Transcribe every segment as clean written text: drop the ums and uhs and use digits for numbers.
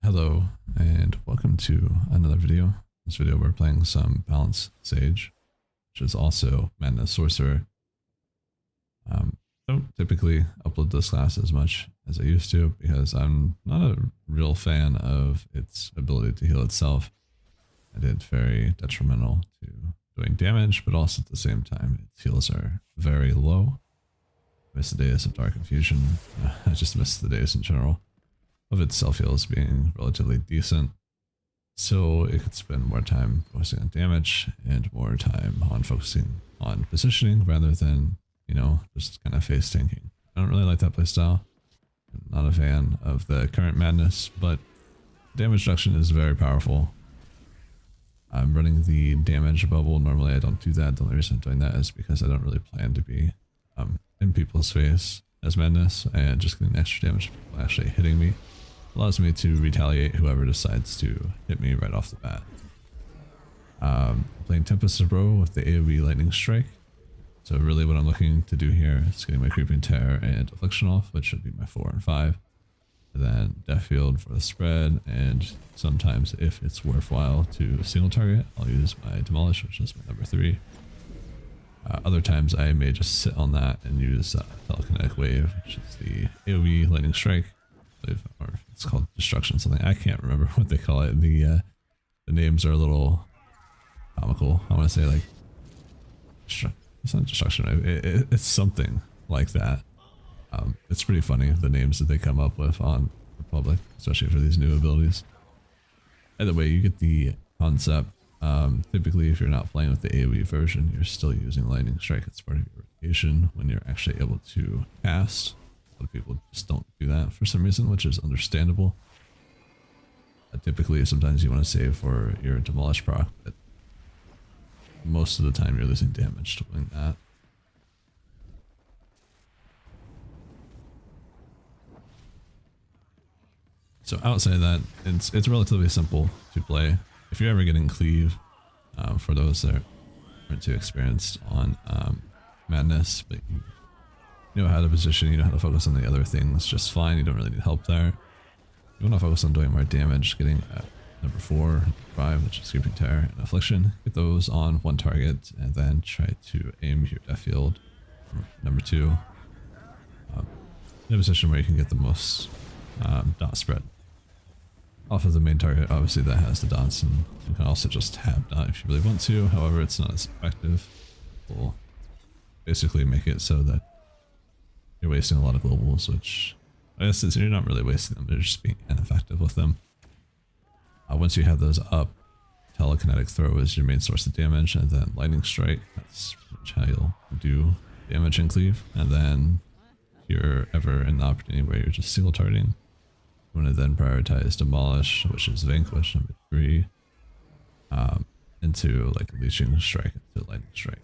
Hello and welcome to another video. This video we're playing some Balanced Sage, which is also Madness Sorcerer. Don't typically upload this class as much as I used to because I'm not a real fan of its ability to heal itself. And it's very detrimental to doing damage, but also at the same time its heals are very low. I miss the days of Dark Confusion. I just miss the days in general of its self-heals being relatively decent, so it could spend more time focusing on damage and more time on focusing on positioning rather than, you know, just kind of face tanking. I don't really like that playstyle. I'm not a fan of the current madness, but damage reduction is very powerful. I'm running the damage bubble. Normally I don't do that. The only reason I'm doing that is because I don't really plan to be in people's face as madness, and just getting extra damage from people actually hitting me allows me to retaliate whoever decides to hit me right off the bat. Playing Tempest of Bro with the AoE Lightning Strike. So really what I'm looking to do here is getting my Creeping Terror and Affliction off, which should be my 4 and 5. And then Death Field for the spread, and sometimes if it's worthwhile to single target, I'll use my Demolish, which is my number 3. Other times I may just sit on that and use Telekinetic Wave, which is the AoE Lightning Strike, or it's called Destruction something. I can't remember what they call it. The names are a little comical. I want to say like, it's not Destruction, it's something like that. It's pretty funny, the names that they come up with on Republic, especially for these new abilities. Either way, you get the concept. Typically, if you're not playing with the AoE version, you're still using Lightning Strike. It's part of your rotation when you're actually able to cast. A lot of people just don't do that for some reason, which is understandable. Typically, sometimes you want to save for your Demolish proc, but most of the time you're losing damage doing that. So outside of that, it's relatively simple to play. If you're ever getting cleave, for those that aren't too experienced on madness, but you know how to position, you know how to focus on the other things just fine, you don't really need help there. You want to focus on doing more damage, getting number 4, 5, which is Creeping Terror and Affliction. Get those on one target and then try to aim your Death Field number 2 in a position where you can get the most dot spread off of the main target. Obviously that has the dots, and you can also just tab dot if you really want to. However, it's not as effective. We'll basically make it so that you're wasting a lot of globals, which I guess is, you're not really wasting them, they're just being ineffective with them. Once you have those up, Telekinetic Throw is your main source of damage, and then Lightning Strike, that's pretty much how you'll do damage and cleave. And then if you're ever in the opportunity where you're just single targeting, you want to then prioritize Demolish, which is Vanquish number 3, into like Leeching Strike, into Lightning Strike.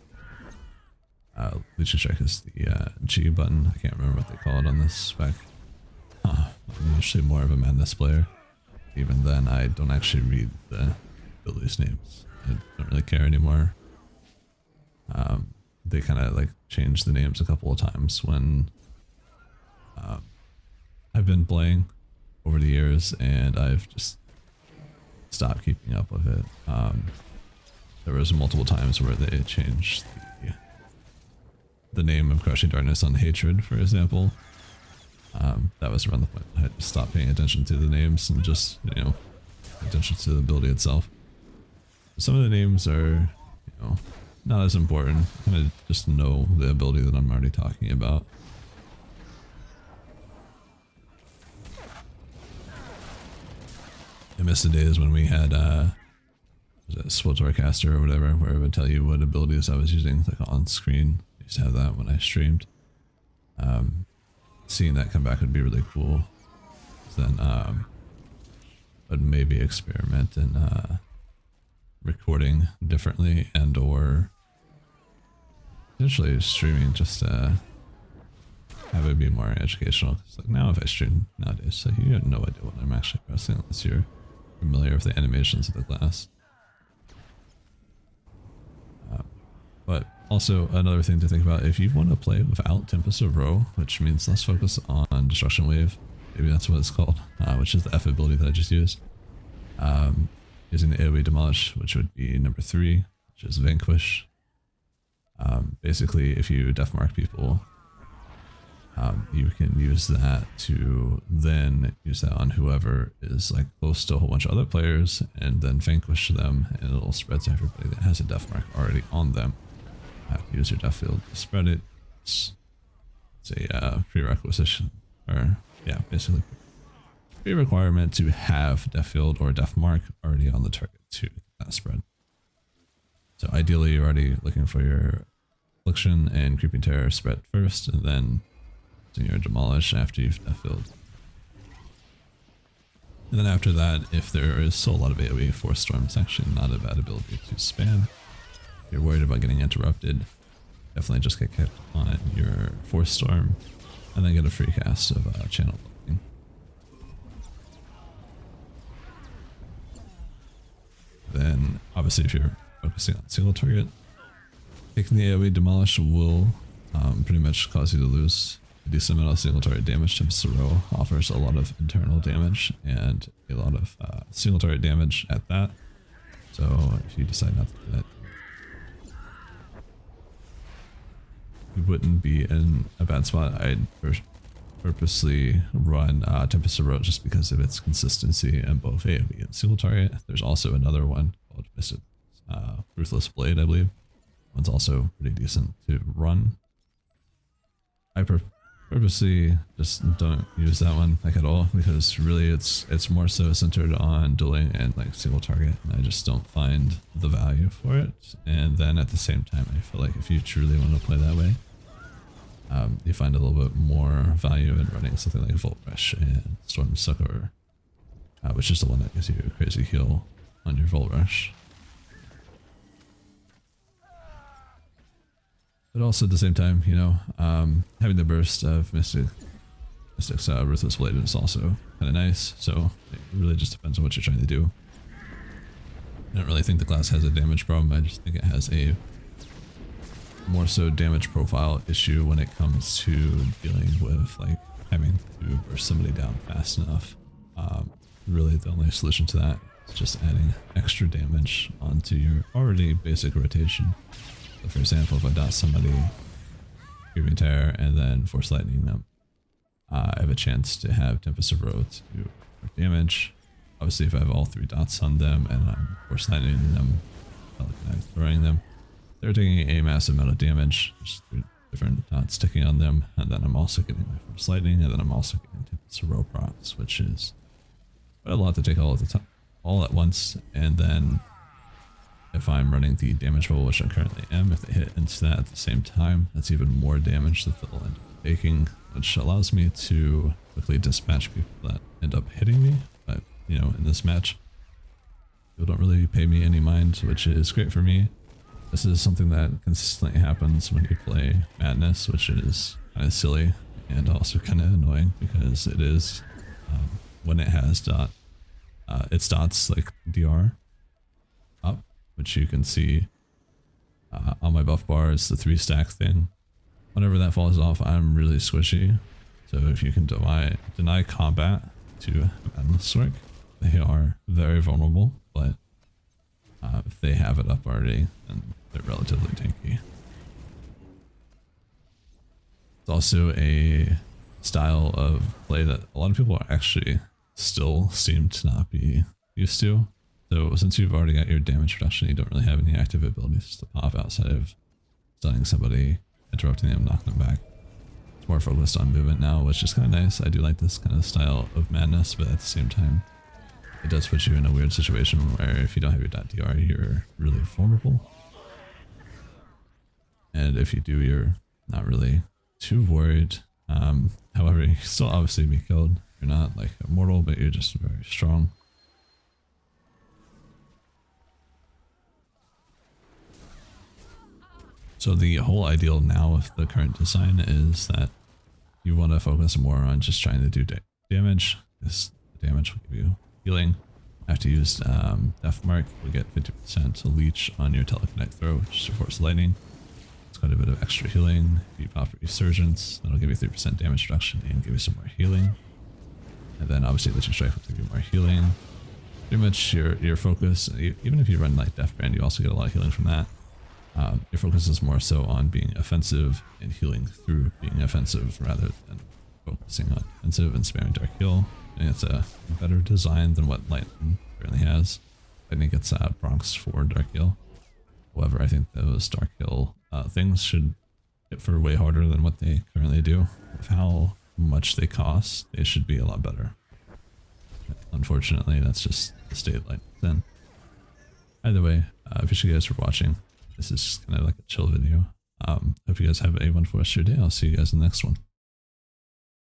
Leeching Strike is the G button. I can't remember what they call it on this spec. I'm usually more of a madness player. Even then, I don't actually read the abilities names. I don't really care anymore. They kind of like changed the names a couple of times when I've been playing over the years, and I've just stopped keeping up with it. There was multiple times where they changed the name of Crushing Darkness on Hatred, for example. That was around the point I had to stop paying attention to the names and just, you know, pay attention to the ability itself. Some of the names are, you know, not as important. I kind of just know the ability that I'm already talking about. I miss the days when we had SWTOR caster or whatever, where it would tell you what abilities I was using like on screen. I used to have that when I streamed. Seeing that come back would be really cool. Then I'd maybe experiment in recording differently, and or potentially streaming just to have it be more educational. Because like now if I stream nowadays, so you have no idea what I'm actually pressing unless you're familiar with the animations of the class. But also another thing to think about, if you want to play without Tempest of Bro, which means less focus on Destruction Wave, maybe that's what it's called, which is the F ability that I just used. Using the AoE Demolish, which would be number 3, which is Vanquish. Basically, if you death mark people, you can use that to then use that on whoever is like close to a whole bunch of other players, and then vanquish them, and it'll spread to everybody that has a death mark already on them. You have to use your death field to spread it. It's a prerequisite, or yeah, basically pre-requirement to have death field or death mark already on the target to get that spread. So ideally, you're already looking for your affliction and creeping terror spread first, and then your demolish after you've death filled. And then after that, if there is still a lot of AoE, Force Storm is actually not a bad ability to spam. If you're worried about getting interrupted, definitely just get kept on your Force Storm, and then get a free cast of channel blocking. Then obviously if you're focusing on single target, taking the AoE Demolish will pretty much cause you to lose a decent amount of single target damage. Tempest Row offers a lot of internal damage and a lot of single target damage at that. So if you decide not to do that, you wouldn't be in a bad spot. I'd purposely run Tempest Row just because of its consistency in both AoE and single target. There's also another one called Ruthless Blade, I believe. One's also pretty decent to run. I purposely just don't use that one like at all, because really it's more so centered on dueling and like single target, and I just don't find the value for it. And then at the same time, I feel like if you truly want to play that way, you find a little bit more value in running something like Volt Rush and Storm Succor, which is the one that gives you a crazy heal on your Volt Rush. But also at the same time, you know, having the burst of Mystic's Ruthless Blade is also kind of nice. So it really just depends on what you're trying to do. I don't really think the class has a damage problem. I just think it has a more so damage profile issue when it comes to dealing with like having to burst somebody down fast enough. Really the only solution to that is just adding extra damage onto your already basic rotation. So for example, if I dot somebody, Creeping Terror, and then Force Lightning them, I have a chance to have Tempest of Row to do more damage. Obviously, if I have all 3 dots on them and I'm Force Lightning them, throwing them, they're taking a massive amount of damage. There's 3 different dots ticking on them, and then I'm also getting my Force Lightning, and then I'm also getting Tempest of Row procs, which is quite a lot to take all at the time, all at once. And then if I'm running the damage roll, which I currently am, if they hit into that at the same time, that's even more damage that they'll end up taking, which allows me to quickly dispatch people that end up hitting me. But, you know, in this match, people don't really pay me any mind, which is great for me. This is something that consistently happens when you play Madness, which is kind of silly and also kind of annoying, because it is, when it has its dots like DR up, which you can see on my buff bar, is the 3 stack thing. Whenever that falls off, I'm really squishy. So if you can deny combat to Madness work, they are very vulnerable, but if they have it up already, then they're relatively tanky. It's also a style of play that a lot of people actually still seem to not be used to. So since you've already got your damage reduction, you don't really have any active abilities to pop outside of stunning somebody, interrupting them, knocking them back. It's more focused on movement now, which is kind of nice. I do like this kind of style of Madness, but at the same time, it does put you in a weird situation where if you don't have your .dr, you're really vulnerable. And if you do, you're not really too worried. However, you can still obviously be killed. You're not like immortal, but you're just very strong. So the whole ideal now with the current design is that you want to focus more on just trying to do damage. This damage will give you healing. After you use Death Mark, you'll get 50% leech on your telekinetic throw, which supports lightning. It's quite a bit of extra healing. If you pop Resurgence, that'll give you 3% damage reduction and give you some more healing. And then obviously Legion Strike will give you more healing. Pretty much your focus, even if you run like Death Brand, you also get a lot of healing from that. Your focus is more so on being offensive and healing through being offensive rather than focusing on defensive and spamming Dark Heal. I think it's a better design than what Lightning currently has. I think it's Bronx for Dark Heal. However, I think those Dark Heal things should hit for way harder than what they currently do. With how much they cost, they should be a lot better. Unfortunately, that's just the state of Lightning's in. Either way, appreciate you guys for watching. This is kind of like a chill video. Hope you guys have a wonderful rest of your day. I'll see you guys in the next one.